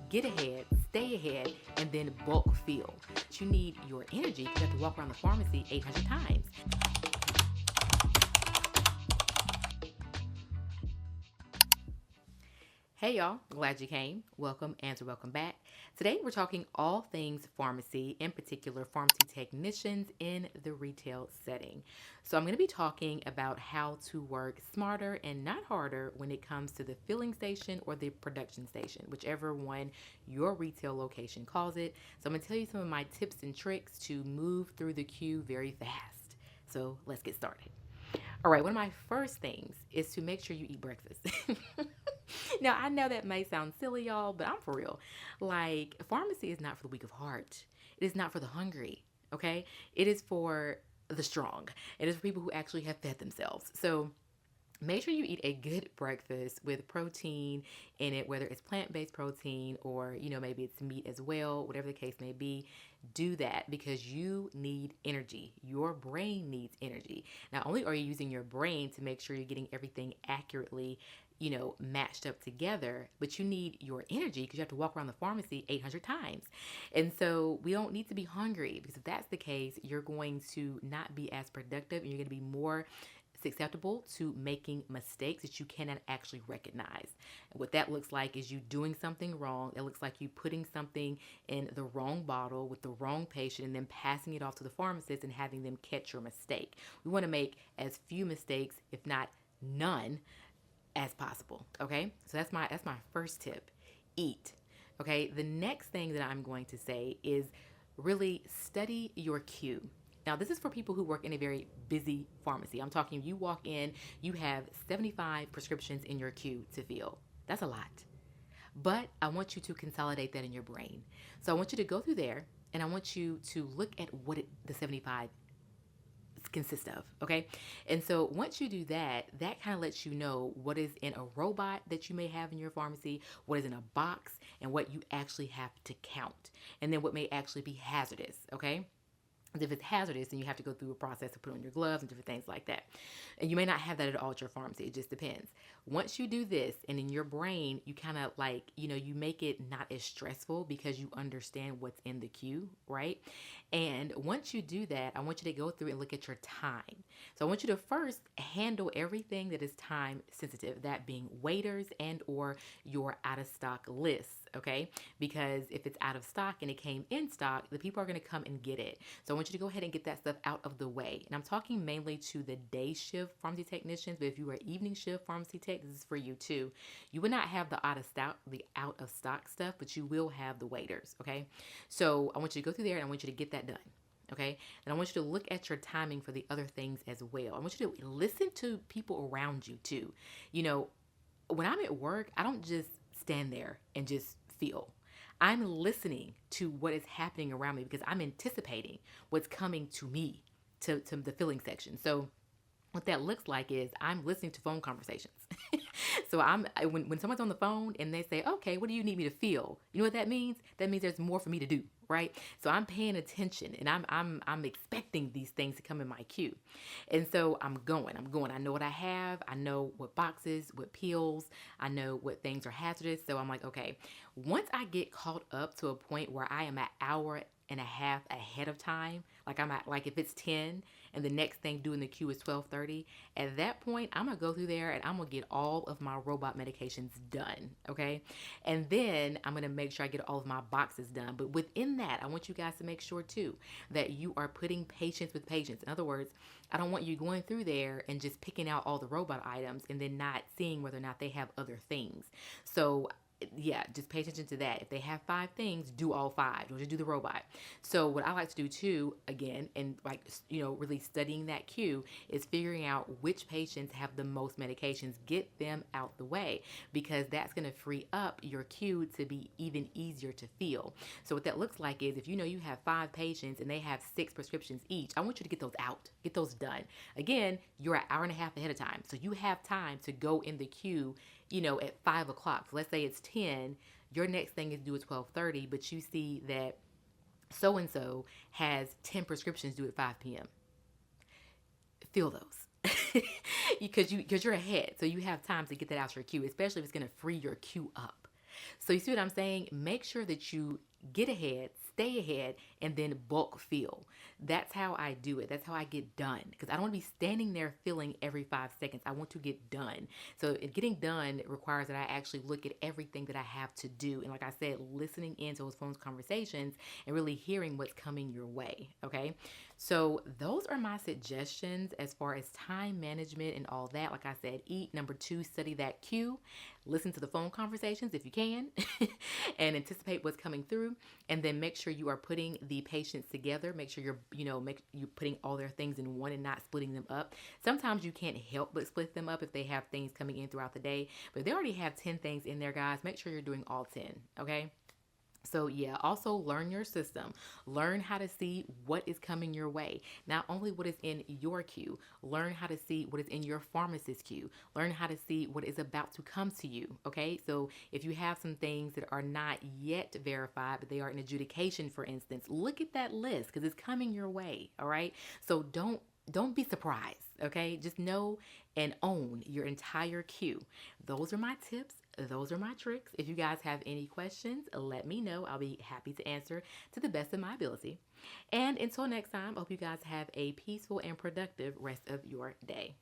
get ahead, stay ahead, and then bulk fill. But you need your energy because you have to walk around the pharmacy 800 times. Hey y'all, glad you came. Welcome and welcome back. Today we're talking all things pharmacy, in particular pharmacy technicians in the retail setting. So I'm going to be talking about how to work smarter and not harder when it comes to the filling station or the production station, whichever one your retail location calls it. So I'm going to tell you some of my tips and tricks to move through the queue very fast. So let's get started. All right, one of my first things is to make sure you eat breakfast. Now, I know that may sound silly, y'all, but I'm for real. Like, pharmacy is not for the weak of heart. It is not for the hungry, okay? It is for the strong. It is for people who actually have fed themselves. So make sure you eat a good breakfast with protein in it, whether it's plant-based protein or, maybe it's meat as well, whatever the case may be. Do that because you need energy. Your brain needs energy. Not only are you using your brain to make sure you're getting everything accurately, matched up together, but you need your energy because you have to walk around the pharmacy 800 times. And so we don't need to be hungry because if that's the case, you're going to not be as productive and you're going to be more susceptible to making mistakes that you cannot actually recognize. And what that looks like is you doing something wrong. It looks like you putting something in the wrong bottle with the wrong patient and then passing it off to the pharmacist and having them catch your mistake. We want to make as few mistakes, if not none, as possible. Okay, so that's my first tip. Eat. Okay, the next thing that I'm going to say is really study your queue. Now, this is for people who work in a very busy pharmacy. I'm talking you walk in, you have 75 prescriptions in your queue to fill. That's a lot. But I want you to consolidate that in your brain. So I want you to go through there and I want you to look at what the 75 consist of, okay? And so once you do that, that kind of lets you know what is in a robot that you may have in your pharmacy, what is in a box, and what you actually have to count, and then what may actually be hazardous, okay? If it's hazardous, then you have to go through a process to put on your gloves and different things like that. And you may not have that at all at your pharmacy. It just depends. Once you do this, and in your brain, you kind of you make it not as stressful because you understand what's in the queue, right? And once you do that, I want you to go through and look at your time. So I want you to first handle everything that is time sensitive, that being waiters and or your out of stock lists, okay? Because if it's out of stock and it came in stock, the people are going to come and get it. So I want you to go ahead and get that stuff out of the way. And I'm talking mainly to the day shift pharmacy technicians, but if you are evening shift pharmacy tech, this is for you too. You will not have the out of stock stuff, but you will have the waiters, okay? So I want you to go through there and I want you to get that done. Okay. And I want you to look at your timing for the other things as well. I want you to listen to people around you too. When I'm at work, I don't just stand there and just feel. I'm listening to what is happening around me because I'm anticipating what's coming to me, to the filling section. So what that looks like is I'm listening to phone conversations. So when someone's on the phone and they say, okay, what do you need me to feel? You know what that means? That means there's more for me to do, right? So I'm paying attention and I'm expecting these things to come in my queue. And so I'm going. I know what I have. I know what boxes, what pills. I know what things are hazardous. So I'm like, okay, once I get caught up to a point where I am an hour and a half ahead of time, like if it's 10 and the next thing due in the queue is 12:30, at that point I'm gonna go through there and I'm gonna get all of my robot medications done, okay? And then I'm gonna make sure I get all of my boxes done. But within that, I want you guys to make sure too that you are putting patients with patients. In other words, I don't want you going through there and just picking out all the robot items and then not seeing whether or not they have other things. So yeah, just pay attention to that. If they have 5 things, do all 5. Don't just do the robot. So what I like to do too, again, and really studying that queue is figuring out which patients have the most medications. Get them out the way because that's going to free up your queue to be even easier to fill. So what that looks like is if you have 5 patients and they have 6 prescriptions each, I want you to get those out, get those done. Again, you're an hour and a half ahead of time. So you have time to go in the queue at 5 o'clock. So let's say it's 10, your next thing is due at 12:30, but you see that so-and-so has 10 prescriptions due at 5 p.m. Fill those. Because you're ahead. So you have time to get that out your queue, especially if it's going to free your queue up. So you see what I'm saying? Make sure that you get ahead, stay ahead, and then bulk fill. That's how I do it. That's how I get done. Because I don't want to be standing there filling every 5 seconds. I want to get done. So getting done requires that I actually look at everything that I have to do. And like I said, listening into those phone conversations and really hearing what's coming your way. Okay. So those are my suggestions as far as time management and all that. Like I said, eat. Number two, study that cue. Listen to the phone conversations if you can and anticipate what's coming through. And then make sure you are putting the patients together. Make sure you're putting all their things in one and not splitting them up. Sometimes you can't help but split them up if they have things coming in throughout the day. But if they already have 10 things in there, guys, make sure you're doing all 10. Okay. So yeah, also learn your system. Learn how to see what is coming your way. Not only what is in your queue, learn how to see what is in your pharmacist queue. Learn how to see what is about to come to you. Okay, so if you have some things that are not yet verified, but they are in adjudication, for instance, look at that list because it's coming your way. All right, so don't be surprised. Okay, just know and own your entire queue. Those are my tips. Those are my tricks. If you guys have any questions, let me know. I'll be happy to answer to the best of my ability. And until next time, I hope you guys have a peaceful and productive rest of your day.